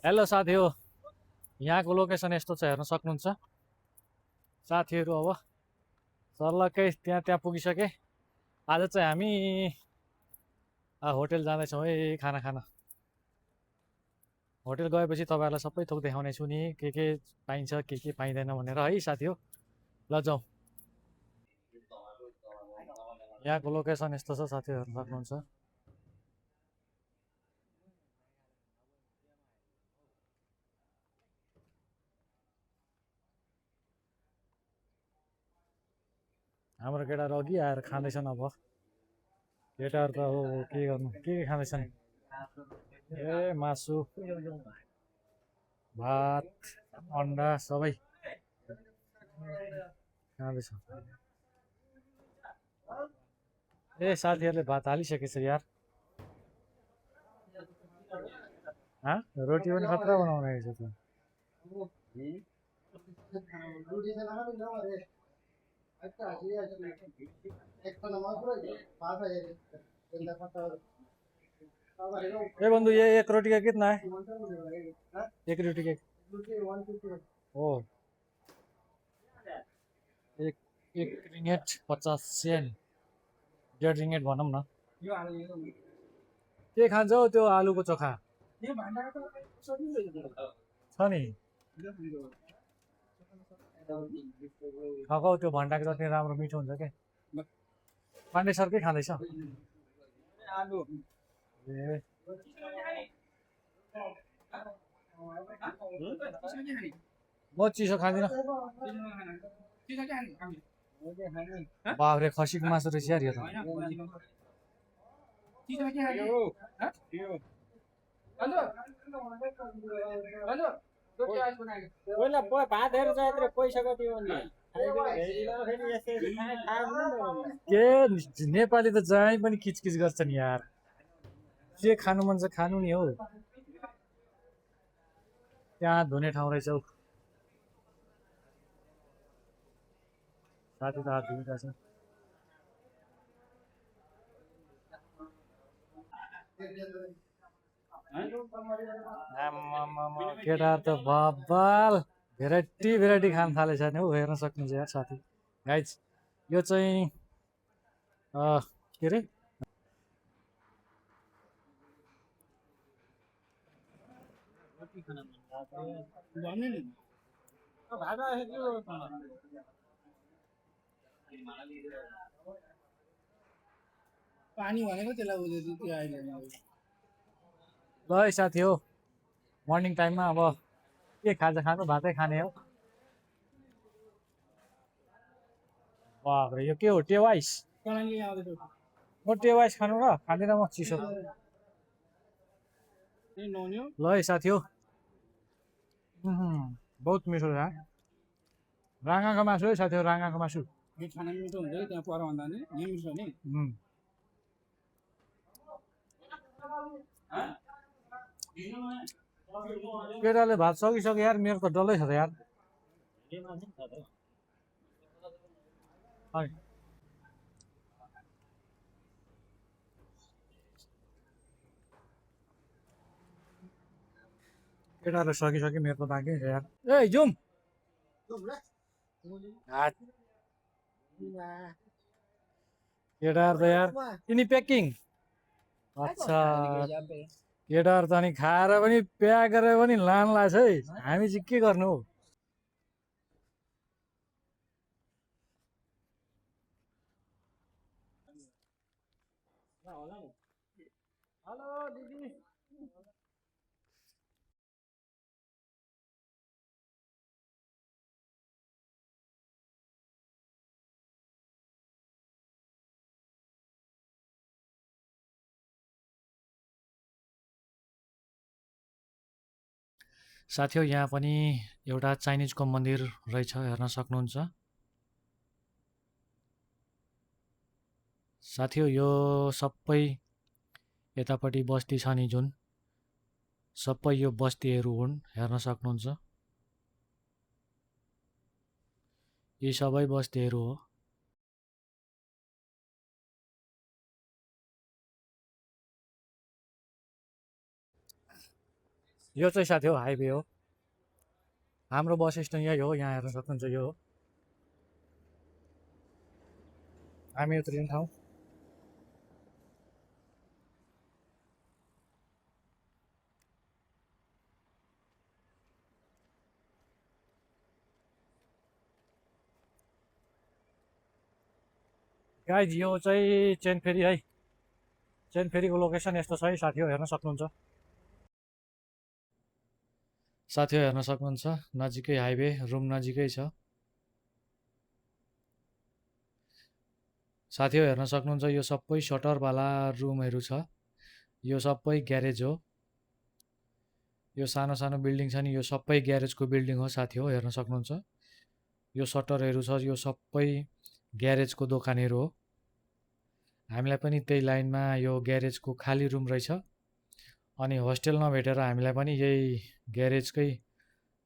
Hello साथी हो, यहाँको लोकेसन यस्तो छ हेर्न सक्नुहुन्छ साथीहरू। अब सर्लक्कै त्यहाँ त्यहाँ पुगिसके। आज चाहिँ हामी होटेल जाँदैछौँ है खाना खान। होटेल गएपछि तपाईँहरूलाई सबै थोक देखाउने छु नि, के पाइन्छ के पाइँदैन भनेर है साथी हो। ल जाउँ। यहाँको लोकेसन यस्तो छ साथीहरू, हेर्न सक्नुहुन्छ। हाम्रो केटाहरू अघि आएर खाँदैछन्। अब केटाहरू त अब के गर्नु, के खाँदैछन्? ए मासु, भात, अन्डा सबै खाँदैछ। ए साथीहरूले भात हालिसकेछ यार। रोटी पनि खतरा बनाउनु रहेछ त। ए बंधु, ये एक रोटी का कितना है? एक रोटी का ओ एक एक रिंगेट 50 सेन्ट, 1.5 रिंगेट भनौँ न। के खान्छ हौ त्यो आलुको चोखा? छ नि, खाऊ त्यो भण्डाको जति राम्रो मिठो हुन्छ के। पाण्डे सरकै खाँदैछ ए। म चिसो खाँदिनँ। बाफ्रे, खसीको मासु रहेछ यार यो त। के नेपाली त जहीँ पनि किचकिच गर्छन् यार। के खानु मन छ खानु नि हौ। त्यहाँ धुने ठाउँ रहेछ हौ। साथी त हात धुइरहेछ। केटाहरू त बब्बाल भेराइटी खान थालेछ नि हौ, हेर्न सक्नुहुन्छ यार साथी। गाइज यो चाहिँ के अरे पानी भनेको त्यसलाई बुझ्यो त्यो अहिले। ल है साथी हो, मर्निङ टाइममा अब के खाजा खानु, भातै खाने हो। बाफ्रे, यो के हो? टेवाइस? म टेवाइस खानु र खाँदिनँ म चिसो। ल है साथी हो, बहुत मिठो छ। राँगाको मासु है साथी हो, राँगाको मासु। खाना मिठो हुन्छ है त्यहाँ पर भन्दा नि, यहाँ मिठो नि। केटाले भात सकिसक्यो यार, मेरो त डल्लै छ त यार। केटाले सकिसक्यो, मेरो त बाँकी छ यार। ए जाउँ केटाहरू त यार। यिनी प्याकिङ अच्छा, केटाहरू त अनि खाएर पनि प्याक गरेर पनि लान लाग्छ है। हामी चाहिँ के गर्नु हौ। हेलो दिदी। साथी हो, यहाँ पनि एउटा चाइनिजको मन्दिर रहेछ, हेर्न सक्नुहुन्छ। साथी हो, यो सबै यतापट्टि बस्ती छ नि जुन, सबै यो बस्तीहरू हुन्, हेर्न सक्नुहुन्छ। यी सबै बस्तीहरू हो। यो चाहिँ साथी हो हाइवे हो। हाम्रो बस स्ट्यान्ड यही हो, यहाँ हेर्न सक्नुहुन्छ यो हो हामी उत्रिने ठाउँ। गाइज यो चाहिँ चेन फेरि है, चेन फेरिको लोकेसन यस्तो छ है साथी हो, हेर्न सक्नुहुन्छ। साथी हो हेर्न सक्नुहुन्छ नजिकै हाइवे, रुम नजिकै छ। साथी हो हेर्न सक्नुहुन्छ यो सबै सटरवाला रुमहरू छ। यो सबै ग्यारेज हो। यो सानो सानो बिल्डिङ छ नि, यो सबै ग्यारेजको बिल्डिङ हो साथी हो, हेर्न सक्नुहुन्छ। यो सटरहरू छ, यो सबै ग्यारेजको दोकानहरू हो। हामीलाई पनि त्यही लाइनमा यो ग्यारेजको खाली रुम रहेछ, अनि होस्टेल नभेटेर हामीलाई पनि यही ग्यारेजकै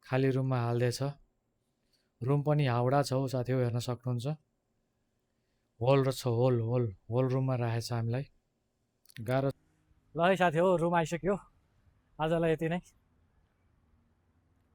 खाली रुममा हालिदिएछ। रुम पनि हाउडा छ हौ साथी हो, हेर्न सक्नुहुन्छ। होल र छ, होल रुममा राखेछ हामीलाई। गाह्रो ल है साथी हो, रुम आइसक्यो। आजलाई यति नै।